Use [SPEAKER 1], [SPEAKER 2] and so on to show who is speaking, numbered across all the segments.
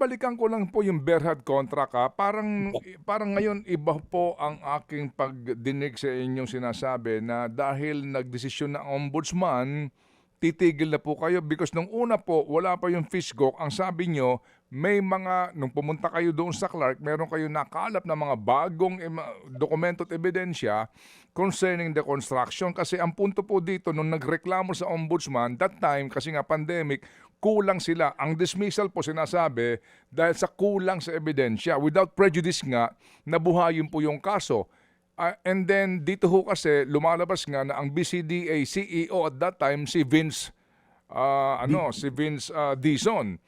[SPEAKER 1] babalikan ko lang po yung Berhad contract parang ngayon iba po ang aking pagdinig sa inyong sinasabi na dahil nagdesisyon na ombudsman, titigil na po kayo because nung una po wala pa yung FISGOC, ang sabi nyo may mga, nung pumunta kayo doon sa Clark, meron kayo nakalap na mga bagong dokumento at ebidensya concerning the construction. Kasi ang punto po dito, nung nagreklamo sa ombudsman, that time, kasi nga pandemic, kulang sila. Ang dismissal po sinasabi dahil sa kulang sa ebidensya. Without prejudice nga, nabuhayin po yung kaso. And then dito ho kasi lumalabas nga na ang BCDA CEO at that time si Vince Dizon.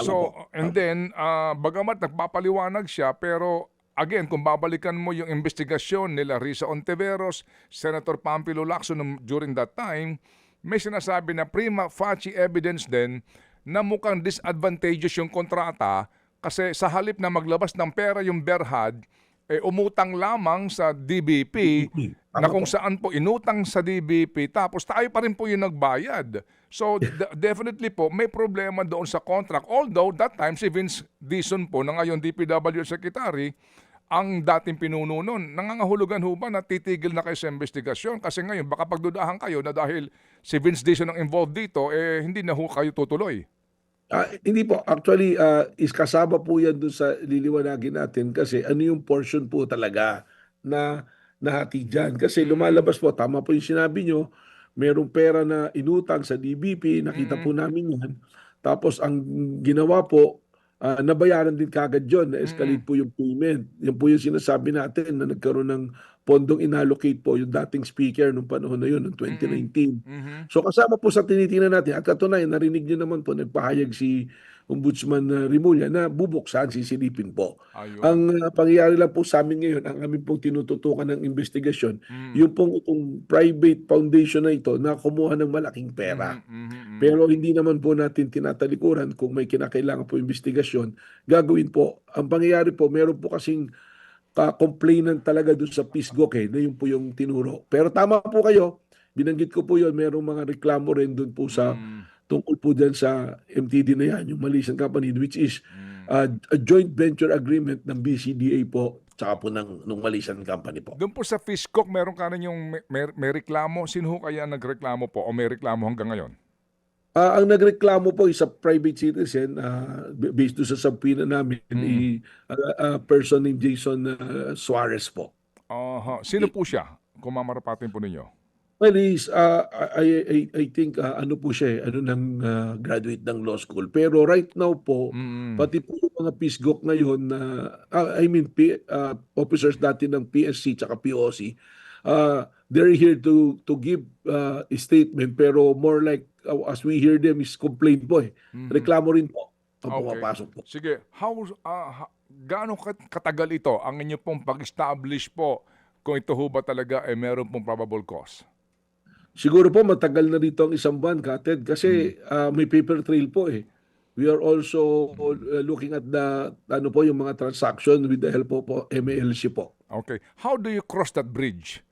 [SPEAKER 1] So and then bagamat nagpapaliwanag siya pero again kung babalikan mo yung investigasyon nila Risa Ontiveros, Senator Pampilo Lacson during that time, may sinasabi na prima facie evidence din na mukhang disadvantageous yung kontrata kasi sa halip na maglabas ng pera yung Berhad, umutang lamang sa DBP na kung saan po inutang sa DBP tapos tayo pa rin po yung nagbayad. So definitely po may problema doon sa contract. Although that time si Vince Dizon po na ngayon DPW Secretary ang dating pinuno nun. Nangangahulugan ho ba na titigil na kayo sa investigasyon? Kasi ngayon baka pagdudahan kayo na dahil si Vince Dizon ang involved dito, hindi na ho kayo tutuloy.
[SPEAKER 2] Hindi po. Actually, is kasama po yan doon sa liliwanagin natin kasi ano yung portion po talaga na nahati dyan. Kasi lumalabas po, tama po yung sinabi nyo, merong pera na inutang sa DBP, nakita po namin yan. Tapos ang ginawa po, nabayaran din kagad yun, na-escalate po yung payment. Yan po yung sinasabi natin na nagkaroon ng pondong inallocate po yung dating speaker nung panahon na yun, noong 2019. So kasama po sa tinitingnan natin, at katunayan, narinig nyo naman po, nagpahayag si Ombudsman Rimulya na bubuksan, sisilipin po.
[SPEAKER 1] Ayun.
[SPEAKER 2] Ang pangyayari lang po sa amin ngayon, ang aming pong tinututukan ng investigasyon, yung pong itong private foundation na ito na kumuha ng malaking pera. Pero hindi naman po natin tinatalikuran kung may kinakailangan po investigasyon, gagawin po. Ang pangyayari po, meron po kasing complainant talaga doon sa PISGOC na yun po yung tinuro. Pero tama po kayo, binanggit ko po yun, merong mga reklamo rin doon po sa tungkol po dyan sa MTD na yan, yung Malaysian company, which is a joint venture agreement ng BCDA po tsaka po ng Malaysian company po.
[SPEAKER 1] Doon po sa FISGOC, meron ka rin yung may reklamo. Sino ho kaya nagreklamo po o may reklamo hanggang ngayon?
[SPEAKER 2] Ang nagreklamo po is a private citizen based doon sa subpoena namin, a person named Jason Suarez po.
[SPEAKER 1] Sino po siya? Kung mamarapatin po ninyo.
[SPEAKER 2] Well, I think ano po siya, graduate ng law school. Pero right now po, pati po yung mga PISGOC ngayon na, officers dati ng PSC tsaka POC, they're here to give a statement pero more like, as we hear them, is complaint po Reklamo rin po ang pumapasok po.
[SPEAKER 1] Sige, gaano katagal ito ang inyo pong pag-establish po kung ito ho ba talaga meron pong probable cause?
[SPEAKER 2] Siguro po matagal na dito ang isang buwan, Kated, kasi may paper trail po We are also looking at yung mga transaction with the help po MLC po.
[SPEAKER 1] Okay. How do you cross that bridge?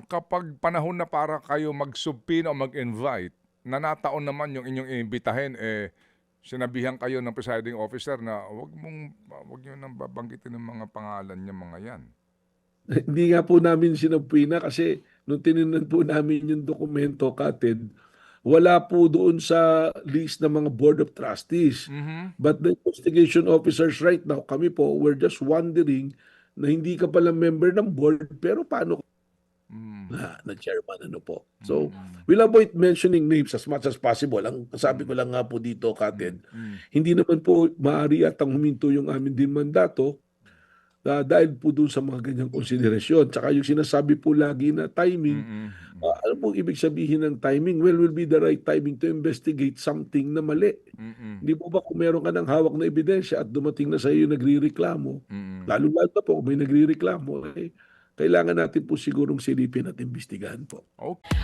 [SPEAKER 1] Kapag panahon na para kayo mag-subpoena o mag-invite, na nataon naman yung inyong iimbitahin, sinabihan kayo ng presiding officer na wag nyo nang babanggitin ng mga pangalan niya mga yan.
[SPEAKER 2] Hindi nga po namin sinubpoena kasi nung tinignan po namin yung dokumento, Kated, wala po doon sa list ng mga board of trustees. But the investigation officers right now, kami po, we're just wondering na hindi ka pala member ng board, pero paano na chairman po. So, we'll avoid mentioning names as much as possible. Ang sabi ko lang nga po dito, Kated, hindi naman po maaari atang huminto yung amin din mandato dahil po doon sa mga ganyang konsiderasyon. Tsaka yung sinasabi po lagi na timing, ano pong ibig sabihin ng timing? Well, will be the right timing to investigate something na mali. Hindi po ba kung meron ka ng hawak na ebidensya at dumating na sa iyo nagrireklamo, lalo-lalo na po kung may nagrireklamo, kailangan natin po sigurong silipin at imbestigahan po.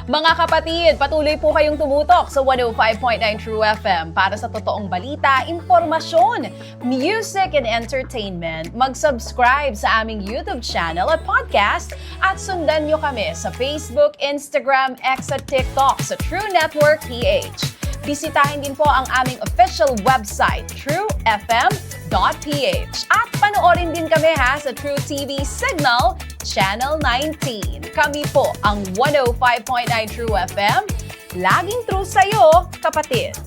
[SPEAKER 3] Mga kapatid, patuloy po kayong tumutok sa 105.9 True FM para sa totoong balita, impormasyon, music and entertainment. Mag-subscribe sa aming YouTube channel at podcast at sundan nyo kami sa Facebook, Instagram, X at TikTok sa True Network PH. Bisitahin din po ang aming official website, truefm.ph. At panoorin din kami sa True TV Signal, Channel 19. Kami po ang 105.9 True FM. Laging true sa'yo, kapatid.